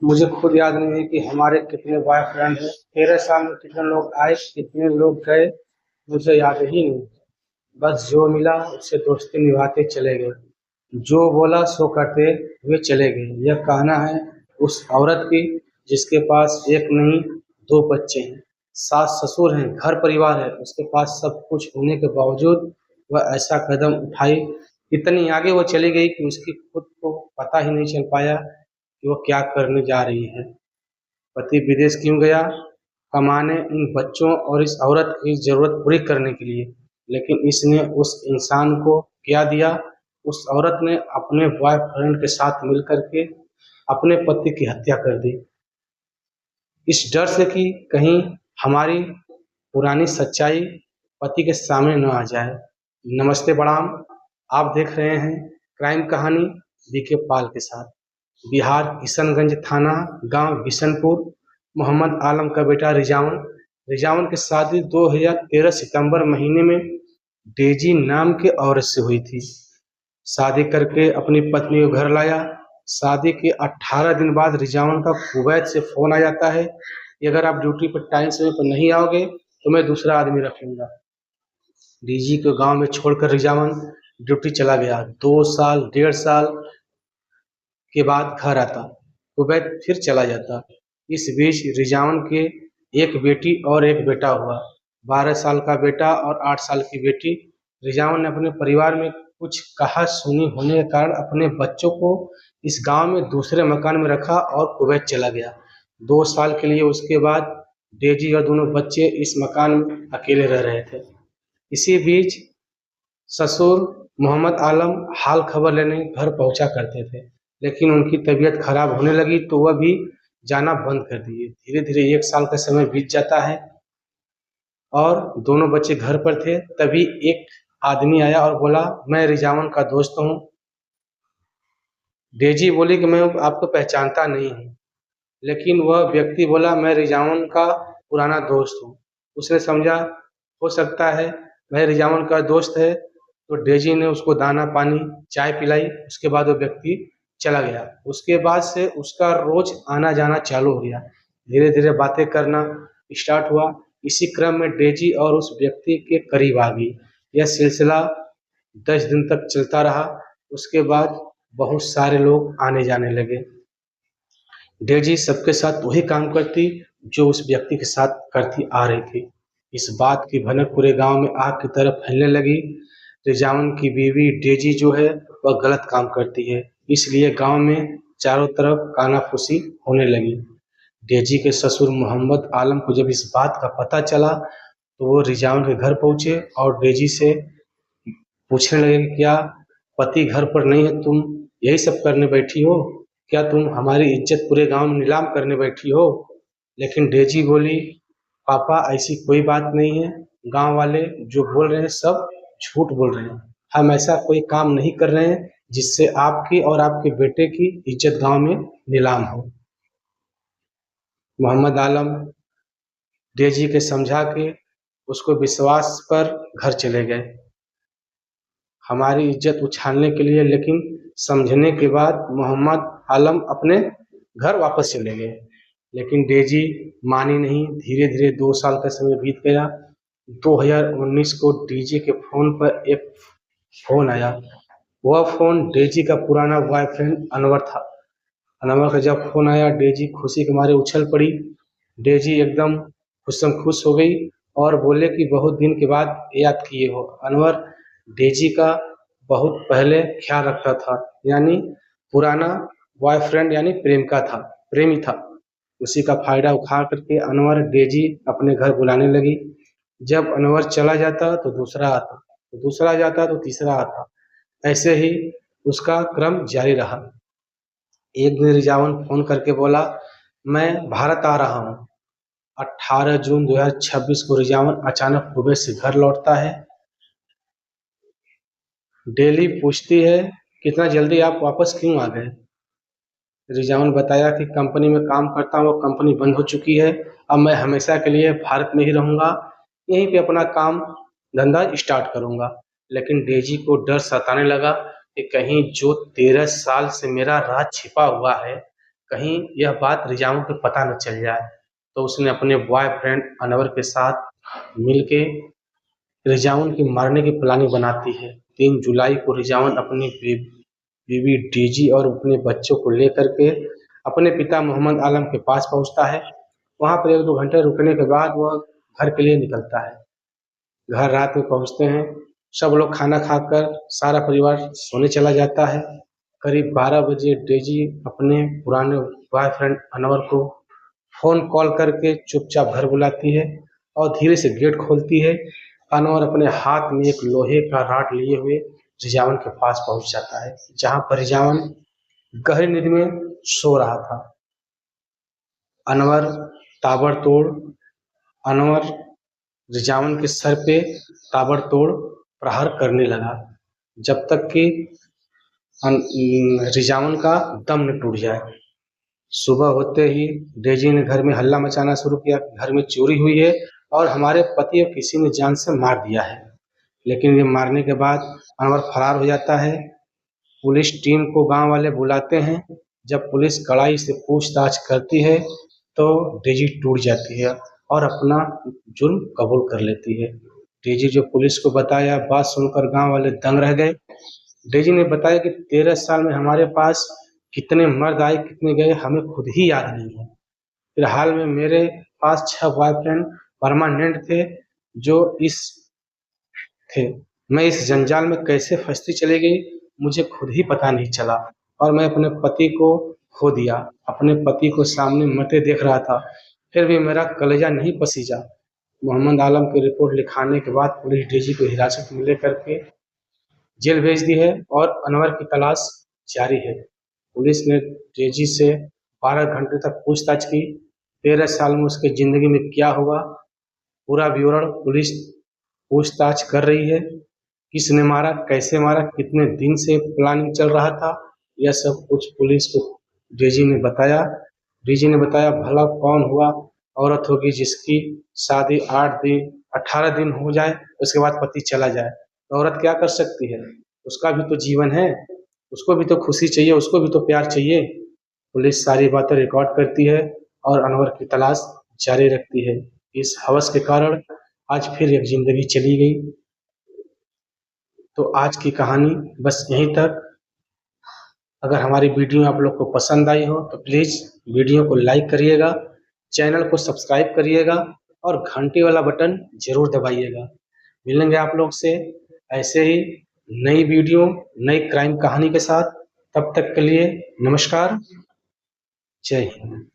मुझे खुद याद नहीं है कि हमारे कितने बॉयफ्रेंड हैं। 13 साल में कितने लोग आए, कितने लोग गए, मुझे याद ही नहीं। बस जो मिला उससे दोस्ती निभाते चले गए, जो बोला सो करते हुए चले गए। यह कहना है उस औरत की जिसके पास एक नहीं दो बच्चे हैं, सास ससुर हैं, घर परिवार है, उसके पास सब कुछ होने के बावजूद वह ऐसा कदम उठाई। इतनी आगे वो चली गई कि उसकी खुद को पता ही नहीं चल पाया कि वो क्या करने जा रही है। पति विदेश क्यों गया? कमाने, उन बच्चों और इस औरत की ज़रूरत पूरी करने के लिए। लेकिन इसने उस इंसान को क्या दिया? उस औरत ने अपने बॉयफ्रेंड के साथ मिलकर के अपने पति की हत्या कर दी, इस डर से कि कहीं हमारी पुरानी सच्चाई पति के सामने न आ जाए। नमस्ते बड़ाम, आप देख रहे हैं क्राइम कहानी बीके पाल के साथ। बिहार किशनगंज थाना, गांव बिशनपुर। मोहम्मद आलम का बेटा रिजावन। रिजावन की शादी 2013 सितंबर महीने में डेजी नाम के औरत से हुई थी। शादी करके अपनी पत्नी को घर लाया। शादी के 18 दिन बाद रिजावन का कुवैत से फोन आ जाता है कि अगर आप ड्यूटी पर टाइम समय पर नहीं आओगे तो मैं दूसरा आदमी रख लूंगा। डीजी को गांव में छोड़कर रिजावन ड्यूटी चला गया। 2 साल 1.5 साल के बाद घर आता, कुवैत फिर चला जाता। इस बीच रिजावन के एक बेटी और एक बेटा हुआ, 12 साल का बेटा और 8 साल की बेटी। रिजावन ने अपने परिवार में कुछ कहा सुनी होने के कारण अपने बच्चों को इस गांव में दूसरे मकान में रखा और कुवैत चला गया। 2 साल के लिए उसके बाद डेजी और दोनों बच्चे इस मकान में अकेले रह रहे थे। इसी बीच ससुर मोहम्मद आलम हाल खबर लेने घर पहुंचा करते थे, लेकिन उनकी तबीयत खराब होने लगी तो वह भी जाना बंद कर दिए। धीरे धीरे 1 साल का समय बीत जाता है और दोनों बच्चे घर पर थे। तभी एक आदमी आया और बोला, मैं रिजावन का दोस्त हूँ। डेजी बोली कि मैं आपको पहचानता नहीं हूँ, लेकिन वह व्यक्ति बोला, मैं रिजावन का पुराना दोस्त हूँ। उसने समझा हो सकता है वह रिजावन का दोस्त है, तो डेजी ने उसको दाना पानी चाय पिलाई। उसके बाद वो व्यक्ति चला गया। उसके बाद से उसका रोज आना जाना चालू हो गया। धीरे धीरे बातें करना स्टार्ट हुआ। इसी क्रम में डेजी और उस व्यक्ति के करीब आ गई। यह सिलसिला 10 दिन तक चलता रहा। उसके बाद बहुत सारे लोग आने जाने लगे। डेजी सबके साथ वही काम करती जो उस व्यक्ति के साथ करती आ रही थी। इस बात की भनक पूरे गांव में आग की तरह फैलने लगी। रिजावन की बीवी डेजी जो है वह गलत काम करती है, इसलिए गांव में चारों तरफ कानाफूसी होने लगी। डेजी के ससुर मोहम्मद आलम को जब इस बात का पता चला तो वो रिजावन के घर पहुंचे और डेजी से पूछने लगे कि क्या पति घर पर नहीं है, तुम यही सब करने बैठी हो? क्या तुम हमारी इज्जत पूरे गांव में नीलाम करने बैठी हो? लेकिन डेजी बोली, पापा ऐसी कोई बात नहीं है। गांव वाले जो बोल रहे हैं सब झूठ बोल रहे हैं। हम ऐसा कोई काम नहीं कर रहे हैं जिससे आपकी और आपके बेटे की इज्जत गांव में नीलाम हो। मोहम्मद आलम डेजी के समझा के उसको विश्वास पर घर चले गए हमारी इज्जत उछालने के लिए, लेकिन समझने के बाद मोहम्मद आलम अपने घर वापस चले गए। लेकिन डेजी मानी नहीं। धीरे धीरे 2 साल का समय बीत गया। 2019 को डीजी के फोन पर एक फोन आया। वह फोन डेजी का पुराना बॉयफ्रेंड अनवर था। अनवर का जब फोन आया, डेजी खुशी के मारे उछल पड़ी। डेजी एकदम खुशम खुश हो गई और बोले कि बहुत दिन के बाद याद किए हो। अनवर डेजी का बहुत पहले ख्याल रखता था, यानी पुराना बॉयफ्रेंड यानी प्रेमी था। उसी का फायदा उठा करके अनवर डेजी अपने घर बुलाने लगी। जब अनवर चला जाता तो दूसरा आता, तो दूसरा जाता तो तीसरा आता। ऐसे ही उसका क्रम जारी रहा। एक दिन रिजावन फोन करके बोला, मैं भारत आ रहा हूँ। 18 जून 2026 को रिजावन अचानक कुवैत से घर लौटता है। डेली पूछती है, कितना जल्दी आप वापस क्यों आ गए? रिजावन बताया कि कंपनी में काम करता हूँ, वो कंपनी बंद हो चुकी है। अब मैं हमेशा के लिए भारत में ही रहूँगा, यहीं पे अपना काम धंधा स्टार्ट करूँगा। लेकिन डेजी को डर सताने लगा कि कहीं जो 13 साल से मेरा राज छिपा हुआ है कहीं यह बात रिजावन को पता न चल जाए, तो उसने अपने बॉयफ्रेंड अनवर के साथ मिलके रिजावन की मारने की प्लानिंग बनाती है। 3 जुलाई को रिजावन अपनी बीवी डेजी और अपने बच्चों को लेकर के अपने पिता मोहम्मद आलम के पास पहुंचता है। वहां पर 1-2 घंटे रुकने के बाद वह घर के लिए निकलता है। घर रात में पहुंचते हैं, सब लोग खाना खाकर सारा परिवार सोने चला जाता है। करीब 12 बजे डेजी अपने पुराने बॉयफ्रेंड अनवर को फोन कॉल करके चुपचाप घर बुलाती है और धीरे से गेट खोलती है। अनवर अपने हाथ में एक लोहे का रॉड लिए हुए रिजावन के पास पहुंच जाता है, जहां पर रिजावन गहरी नींद में सो रहा था। अनवर ताबड़तोड़ अनवर रिजावन के सर पे ताबड़तोड़ प्रहार करने लगा, जब तक कि रिजावन का दम न टूट जाए। सुबह होते ही डेजी ने घर में हल्ला मचाना शुरू किया, घर में चोरी हुई है और हमारे पति को किसी ने जान से मार दिया है। लेकिन ये मारने के बाद अनवर फरार हो जाता है। पुलिस टीम को गांव वाले बुलाते हैं। जब पुलिस कड़ाई से पूछताछ करती है तो डेजी टूट जाती है और अपना जुर्म कबूल कर लेती है। डेजी जो पुलिस को बताया, बात सुनकर गांव वाले दंग रह गए। डेजी ने बताया कि 13 साल में हमारे पास कितने मर्द आए कितने गए हमें खुद ही याद नहीं है। फिलहाल में मेरे पास 6 बॉयफ्रेंड परमानेंट थे जो इस थे। मैं इस जंजाल में कैसे फंसती चली गई मुझे खुद ही पता नहीं चला और मैं अपने पति को खो दिया। अपने पति को सामने मरते देख रहा था, फिर भी मेरा कलेजा नहीं पसीजा। मोहम्मद आलम की रिपोर्ट लिखाने के बाद पुलिस डेजी को हिरासत में लेकर के जेल भेज दी है और अनवर की तलाश जारी है। पुलिस ने डेजी से 12 घंटे तक पूछताछ की। 13 साल में उसकी जिंदगी में क्या हुआ, पूरा विवरण पुलिस पूछताछ कर रही है। किसने मारा, कैसे मारा, कितने दिन से प्लानिंग चल रहा था, यह सब कुछ पुलिस को डेजी ने बताया। डेजी ने बताया भला कौन हुआ औरत होगी जिसकी शादी 8 दिन 18 दिन हो जाए उसके बाद पति चला जाए, तो औरत क्या कर सकती है? उसका भी तो जीवन है, उसको भी तो खुशी चाहिए, उसको भी तो प्यार चाहिए। पुलिस सारी बातें रिकॉर्ड करती है और अनवर की तलाश जारी रखती है। इस हवस के कारण आज फिर एक जिंदगी चली गई। तो आज की कहानी बस यहीं तक। अगर हमारी वीडियो आप लोग को पसंद आई हो तो प्लीज़ वीडियो को लाइक करिएगा, चैनल को सब्सक्राइब करिएगा और घंटी वाला बटन जरूर दबाइएगा। मिलेंगे आप लोग से ऐसे ही नई वीडियो नई क्राइम कहानी के साथ। तब तक के लिए नमस्कार, जय हिंद।